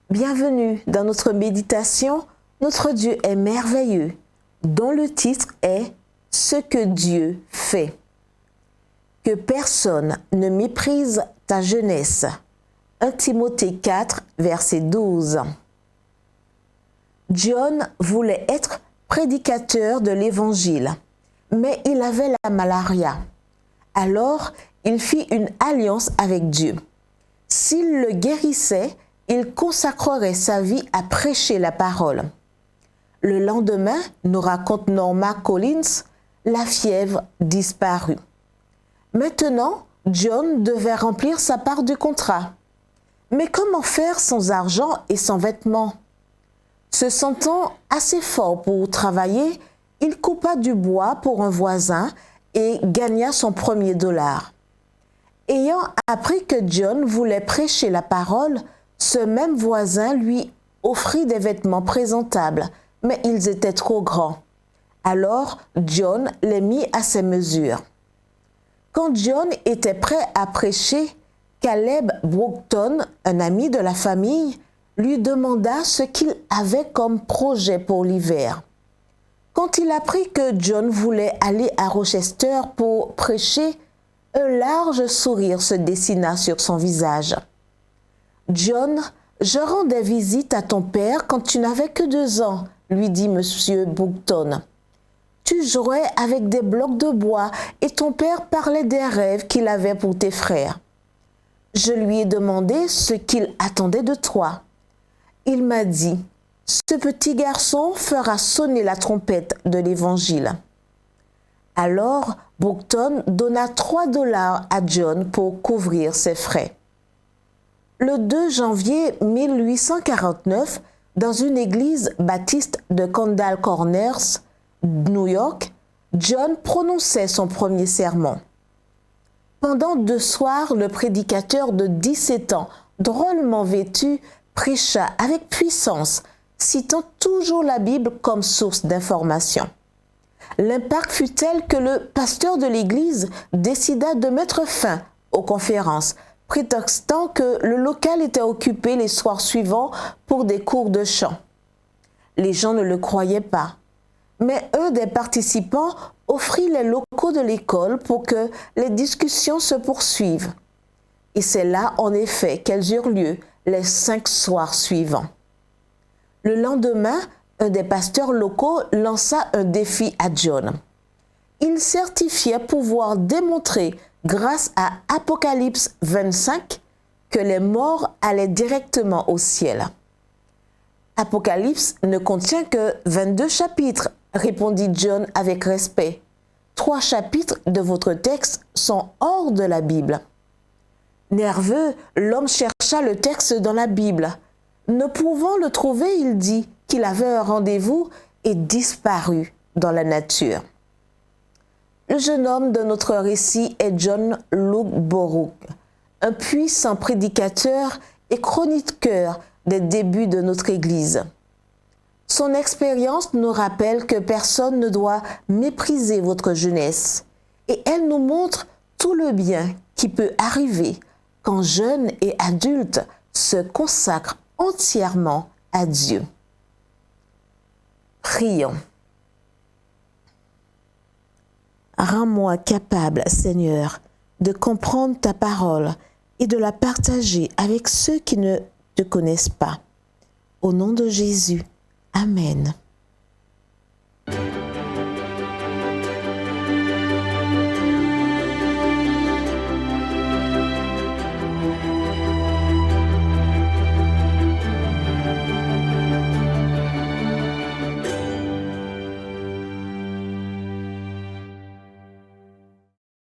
Bienvenue dans notre méditation. Notre Dieu est merveilleux, dont le titre est « Ce que Dieu fait ». Que personne ne méprise ta jeunesse. 1 Timothée 4, verset 12. John voulait être prédicateur de l'Évangile, mais il avait la malaria. Alors, il fit une alliance avec Dieu. S'il le guérissait, il consacrerait sa vie à prêcher la parole. Le lendemain, nous raconte Norma Collins, la fièvre disparut. Maintenant, John devait remplir sa part du contrat. Mais comment faire sans argent et sans vêtements? Se sentant assez fort pour travailler, il coupa du bois pour un voisin et gagna son premier $. Ayant appris que John voulait prêcher la parole, ce même voisin lui offrit des vêtements présentables, mais ils étaient trop grands. Alors, John les mit à ses mesures. Quand John était prêt à prêcher, Caleb Brookton, un ami de la famille, lui demanda ce qu'il avait comme projet pour l'hiver. Quand il apprit que John voulait aller à Rochester pour prêcher, un large sourire se dessina sur son visage. « John, je rendais visite à ton père quand tu n'avais que 2 ans, lui dit M. Brookton. Tu jouais avec des blocs de bois et ton père parlait des rêves qu'il avait pour tes frères. Je lui ai demandé ce qu'il attendait de toi. Il m'a dit, ce petit garçon fera sonner la trompette de l'Évangile. Alors, Brookton donna $3 à John pour couvrir ses frais. Le 2 janvier 1849, dans une église baptiste de Kendall Corners, New York, John prononçait son premier sermon. Pendant 2 soirs, le prédicateur de 17 ans, drôlement vêtu, prêcha avec puissance, citant toujours la Bible comme source d'information. L'impact fut tel que le pasteur de l'église décida de mettre fin aux conférences, prétextant que le local était occupé les soirs suivants pour des cours de chant. Les gens ne le croyaient pas, mais un des participants offrit les locaux de l'école pour que les discussions se poursuivent. Et c'est là, en effet, qu'elles eurent lieu les 5 soirs suivants. Le lendemain, un des pasteurs locaux lança un défi à John. Il certifiait pouvoir démontrer, grâce à Apocalypse 25, que les morts allaient directement au ciel. Apocalypse ne contient que 22 chapitres, répondit John avec respect. 3 chapitres de votre texte sont hors de la Bible. Nerveux, l'homme chercha le texte dans la Bible. Ne pouvant le trouver, il dit qu'il avait un rendez-vous et disparut dans la nature. Le jeune homme de notre récit est John Luke Borrook, un puissant prédicateur et chroniqueur des débuts de notre Église. Son expérience nous rappelle que personne ne doit mépriser votre jeunesse et elle nous montre tout le bien qui peut arriver quand jeunes et adultes se consacrent entièrement à Dieu. Prions. Rends-moi capable, Seigneur, de comprendre ta parole et de la partager avec ceux qui ne te connaissent pas. Au nom de Jésus. Amen.